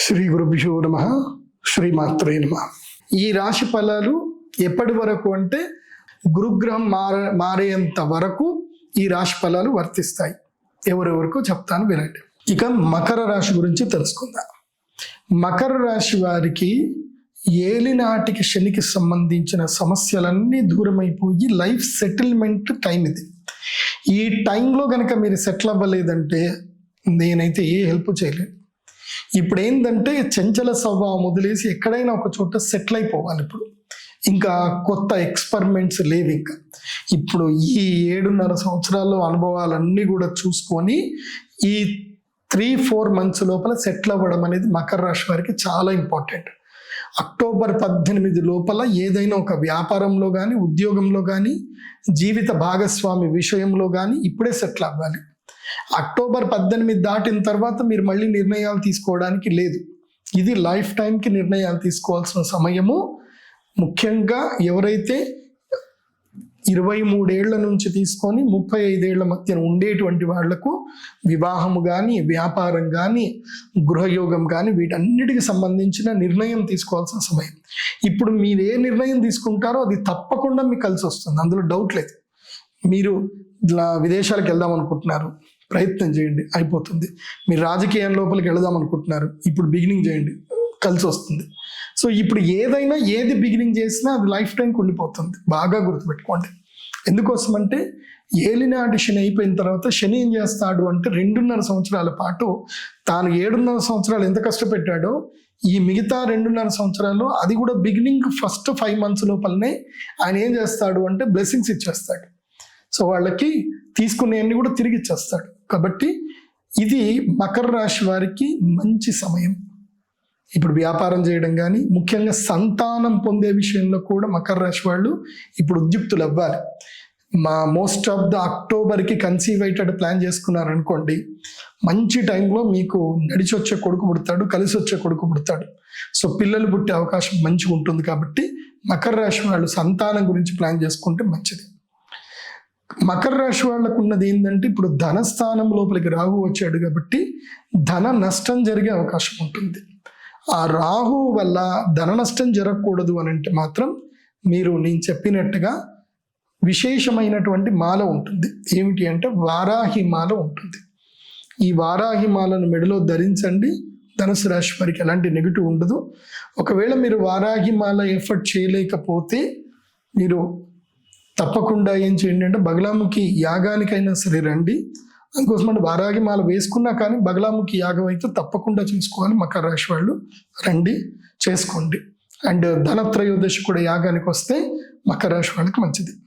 శ్రీ గురుభ్యో నమః. శ్రీమాత్రే నమః. ఈ రాశి ఫలాలు ఎప్పటి వరకు అంటే గురుగ్రహం మారేంత వరకు ఈ రాశి ఫలాలు వర్తిస్తాయి. ఎవరెవరికో చెప్తాను వినండి. ఇక మకర రాశి గురించి తెలుసుకుందాం. మకర రాశి వారికి ఏలినాటికి శనికి సంబంధించిన సమస్యలన్నీ దూరమైపోయి లైఫ్ సెటిల్మెంట్ టైం ఇది. ఈ టైంలో కనుక మీరు సెటిల్ అవ్వలేదంటే నేనైతే ఏ హెల్ప్ చేయలేను. ఇప్పుడు ఏంటంటే చంచల స్వభావం వదిలేసి ఎక్కడైనా ఒక చోట సెటిల్ అయిపోవాలి. ఇంకా కొత్త ఎక్స్పెరిమెంట్స్ లేవు. ఇంకా ఇప్పుడు ఈ 7.5 సంవత్సరాల్లో అనుభవాలన్నీ కూడా చూసుకొని ఈ 3-4 months లోపల సెటిల్ అవ్వడం అనేది మకర రాశి వారికి చాలా ఇంపార్టెంట్. అక్టోబర్ 18 లోపల ఏదైనా ఒక వ్యాపారంలో కానీ, ఉద్యోగంలో కానీ, జీవిత భాగస్వామి విషయంలో కానీ ఇప్పుడే సెటిల్ అవ్వాలి. అక్టోబర్ 18 దాటిన తర్వాత మీరు మళ్ళీ నిర్ణయాలు తీసుకోవడానికి లేదు. ఇది లైఫ్ టైంకి నిర్ణయాలు తీసుకోవాల్సిన సమయము. ముఖ్యంగా ఎవరైతే 23 ఏళ్ల నుంచి తీసుకొని 35 ఏళ్ల మధ్య ఉండేటువంటి వాళ్లకు వివాహము కానీ, వ్యాపారం కానీ, గృహయోగం కానీ వీటన్నిటికి సంబంధించిన నిర్ణయం తీసుకోవాల్సిన సమయం. ఇప్పుడు మీరు ఏ నిర్ణయం తీసుకుంటారో అది తప్పకుండా మీకు కలిసి వస్తుంది, అందులో డౌట్ లేదు. మీరు విదేశాలకు వెళ్దాం అనుకుంటున్నారు, ప్రయత్నం చేయండి, అయిపోతుంది. మీరు రాజకీయం లోపలికి వెళదాం అనుకుంటున్నారు, ఇప్పుడు బిగినింగ్ చేయండి, కలిసి వస్తుంది. సో ఇప్పుడు ఏది బిగినింగ్ చేసినా అది లైఫ్ టైంకి ఉండిపోతుంది. బాగా గుర్తుపెట్టుకోండి. ఎందుకోసం అంటే ఏలినాటి శని అయిపోయిన తర్వాత శని ఏం చేస్తాడు అంటే 2.5 సంవత్సరాల పాటు తాను 7.5 సంవత్సరాలు ఎంత కష్టపెట్టాడో ఈ మిగతా 2.5 సంవత్సరాల్లో అది కూడా బిగినింగ్ ఫస్ట్ 5 months లోపలనే ఆయన ఏం చేస్తాడు అంటే బ్లెస్సింగ్స్ ఇచ్చేస్తాడు. సో వాళ్ళకి తీసుకునేవన్నీ కూడా తిరిగి ఇచ్చేస్తాడు. కాబట్టి ఇది మకర రాశి వారికి మంచి సమయం. ఇప్పుడు వ్యాపారం చేయడం కానీ, ముఖ్యంగా సంతానం పొందే విషయంలో కూడా మకర రాశి వాళ్ళు ఇప్పుడు ఉద్యుక్తులు అవ్వాలి. మోస్ట్ ఆఫ్ ద అక్టోబర్కి కన్సీవ్ అయ్యేటట్టు ప్లాన్ చేసుకున్నారనుకోండి, మంచి టైంలో మీకు నడిచి వచ్చే కొడుకు పుడతాడు, కలిసి వచ్చే కొడుకు పుడతాడు. సో పిల్లలు పుట్టే అవకాశం మంచిగా ఉంటుంది. కాబట్టి మకర రాశి వాళ్ళు సంతానం గురించి ప్లాన్ చేసుకుంటే మంచిది. మకర రాశి వాళ్ళకు ఉన్నది ఏంటంటే ఇప్పుడు ధనస్థానం లోపలికి రాహు వచ్చాడు కాబట్టి ధన నష్టం జరిగే అవకాశం ఉంటుంది. ఆ రాహు వల్ల ధన నష్టం జరగకూడదు అని అంటే మాత్రం మీరు నేను చెప్పినట్టుగా విశేషమైనటువంటి మాల ఉంటుంది. ఏమిటి అంటే వారాహి మాల ఉంటుంది. ఈ వారాహి మాలను మెడలో ధరించండి. ధనుసు రాశి వారికి ఎలాంటి నెగిటివ్ ఉండదు. ఒకవేళ మీరు వారాహి మాల ఎఫర్ట్ చేయలేకపోతే మీరు తప్పకుండా ఏం చేయండి అంటే బగలాముఖి యాగానికైనా సరే రండి. అందుకోసం అంటే వారాహి మాల వేసుకున్నా కానీ బగలాముఖి యాగం అయితే తప్పకుండా చేసుకోవాలి. మకర రాశి వాళ్ళు రండి, చేసుకోండి. అండ్ ధనత్రయోదశి కూడా యాగానికి వస్తే మకర రాశి వాళ్ళకి మంచిది.